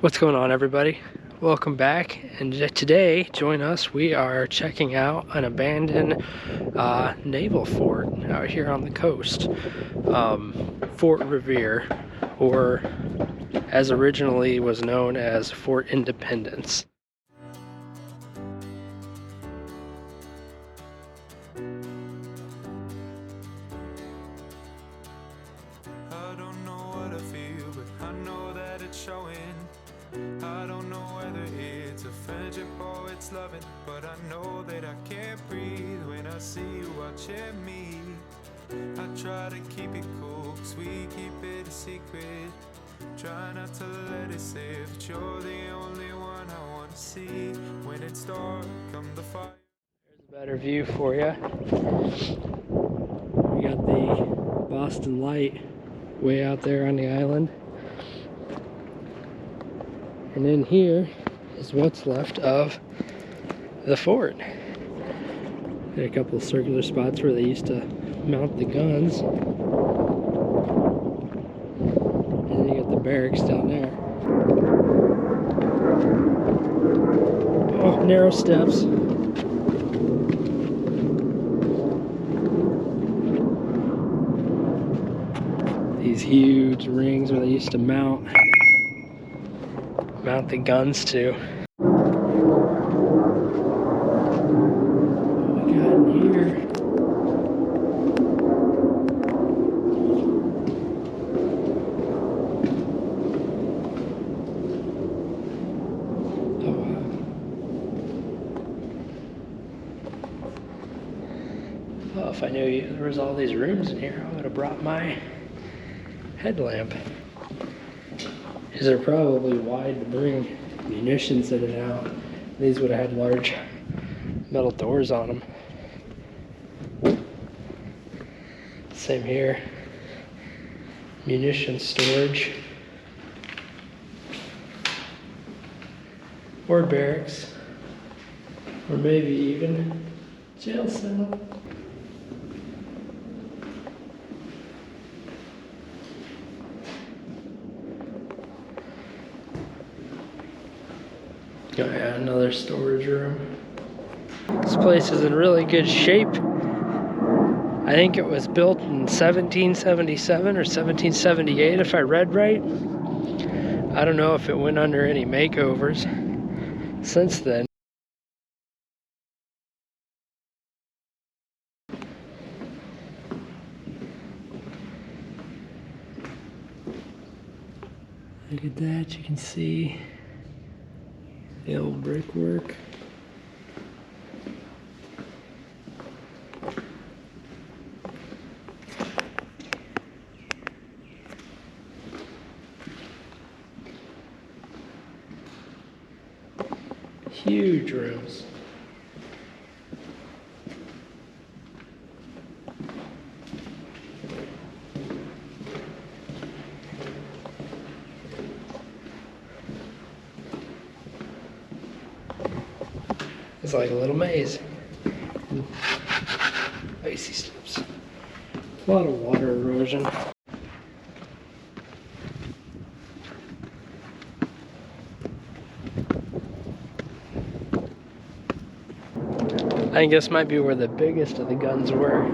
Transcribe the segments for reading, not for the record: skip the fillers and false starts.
What's going on, everybody? Welcome back, and today, join us. We are checking out an abandoned naval fort out here on the coast, Fort Revere, or as originally was known as Fort Independence. I don't know what I feel, but I know that it's showing. I don't know whether it's a friendship or it's loving, but I know that I can't breathe when I see you watching me. I try to keep it cool, 'cause we keep it a secret. Try not to let it slip, but you're the only one I want to see. When it's dark, come the fire. There's a better view for you. We got the Boston Light way out there on the island. And in here is what's left of the fort. Got a couple of circular spots where they used to mount the guns. And then you got the barracks down there. Oh, narrow steps. These huge rings where they used to mount the guns to. What we got in here? Oh wow. Oh, if I knew there was all these rooms in here, I would have brought my headlamp. These are probably wide to bring munitions in and out. These would have had large metal doors on them. Same here. Munition storage. Or barracks. Or maybe even jail cell. Oh yeah, another storage room. This place is in really good shape. I think it was built in 1777 or 1778 if I read right. I don't know if it went under any makeovers since then. Look at that, you can see the old brickwork. Huge rooms. It's like a little maze. Icy steps. A lot of water erosion. I think this might be where the biggest of the guns were.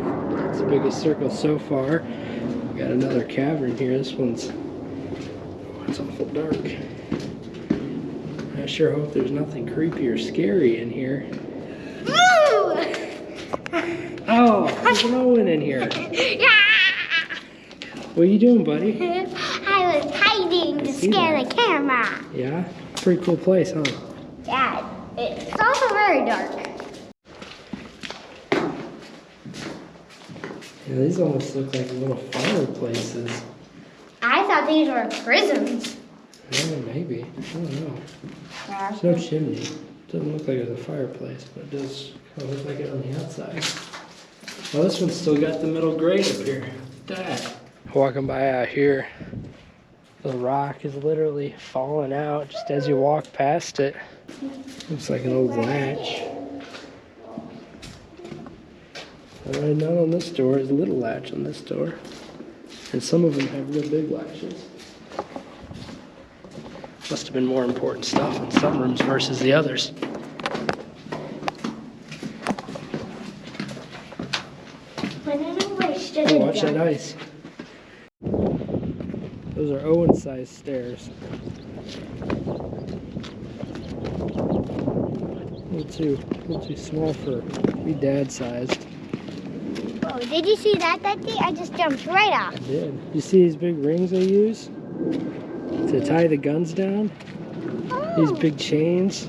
It's the biggest circle so far. We got another cavern here. This one's, oh, it's awful dark. I sure hope there's nothing creepy or scary in here. Oh, there's no one in here. What are you doing, buddy? I was hiding to scare the camera. Yeah? Pretty cool place, huh? Yeah, it's also very dark. Yeah, these almost look like little fireplaces. I thought these were prisons. Yeah, maybe. I don't know. Yeah. There's no chimney. Doesn't look like it's a fireplace, but it does kind of look like it on the outside. Well, this one's still got the middle grate up here. Look at that. Walking by out here, the rock is literally falling out just as you walk past it. Looks like an old latch. Right now on this door is a little latch on this door. And some of them have real big latches. Must have been more important stuff in some rooms versus the others. Oh, watch that ice. Those are Owen-sized stairs. A little too small for me dad-sized. Whoa, did you see that day? I just jumped right off. I did. You see these big rings they use to tie the guns down? Oh. These big chains.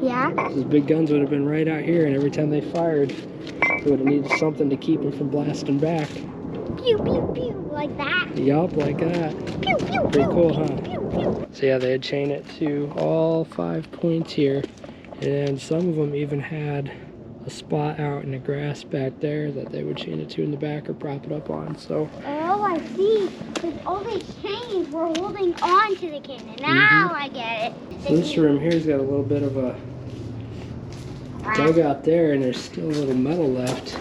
Yeah? Those big guns would have been right out here, and every time they fired, they would have needed something to keep them from blasting back. Pew, pew, pew, like that. Yup, like that. Pew, pew, Pretty pew, cool, pew, huh? pew, pew. So yeah, they'd chain it to all 5 points here, and some of them even had a spot out in the grass back there that they would chain it to in the back or prop it up on. So Oh, I see. Because all these chains were holding on to the cannon. Now I get it. So this room here's got a little bit of a dugout there, and there's still a little metal left,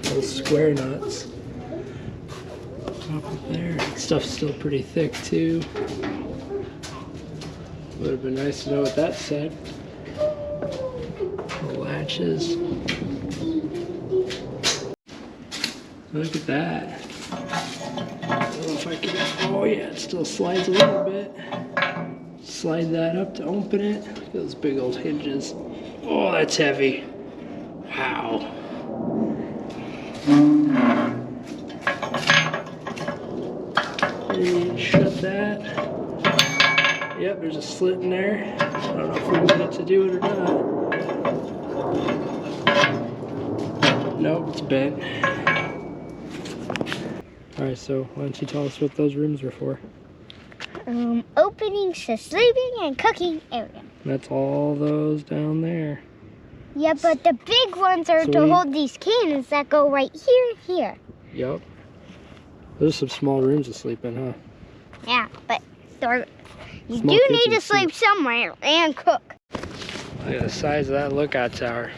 little square nuts. Up there, stuff's still pretty thick too. Would have been nice to know what that said. The latches. Look at that. I don't know if I can. Oh yeah, it still slides a little bit. Slide that up to open it. Look at those big old hinges. Oh, that's heavy. Wow. And shut that. Yep, there's a slit in there. I don't know if we want it to do it or not. Nope, it's bent. Alright, so why don't you tell us what those rooms are for? Openings to sleeping and cooking area. That's all those down there. Yeah, but the big ones are to hold these cannons that go right here and here. Yep. Those are some small rooms to sleep in, huh? Yeah, but you Small do need to kitchens, sleep somewhere and cook. Look at the size of that lookout tower.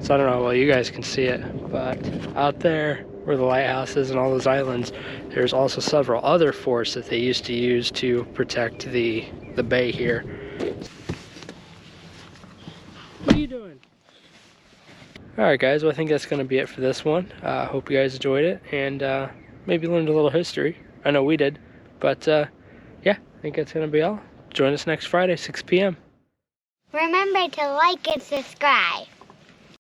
So I don't know how well you guys can see it, but out there where the lighthouse is and all those islands, there's also several other forts that they used to use to protect the bay here. What are you doing? Alright guys, well I think that's going to be it for this one. Hope you guys enjoyed it and maybe learned a little history. I know we did. But yeah, I think that's going to be all. Join us next Friday, 6 p.m. Remember to like and subscribe.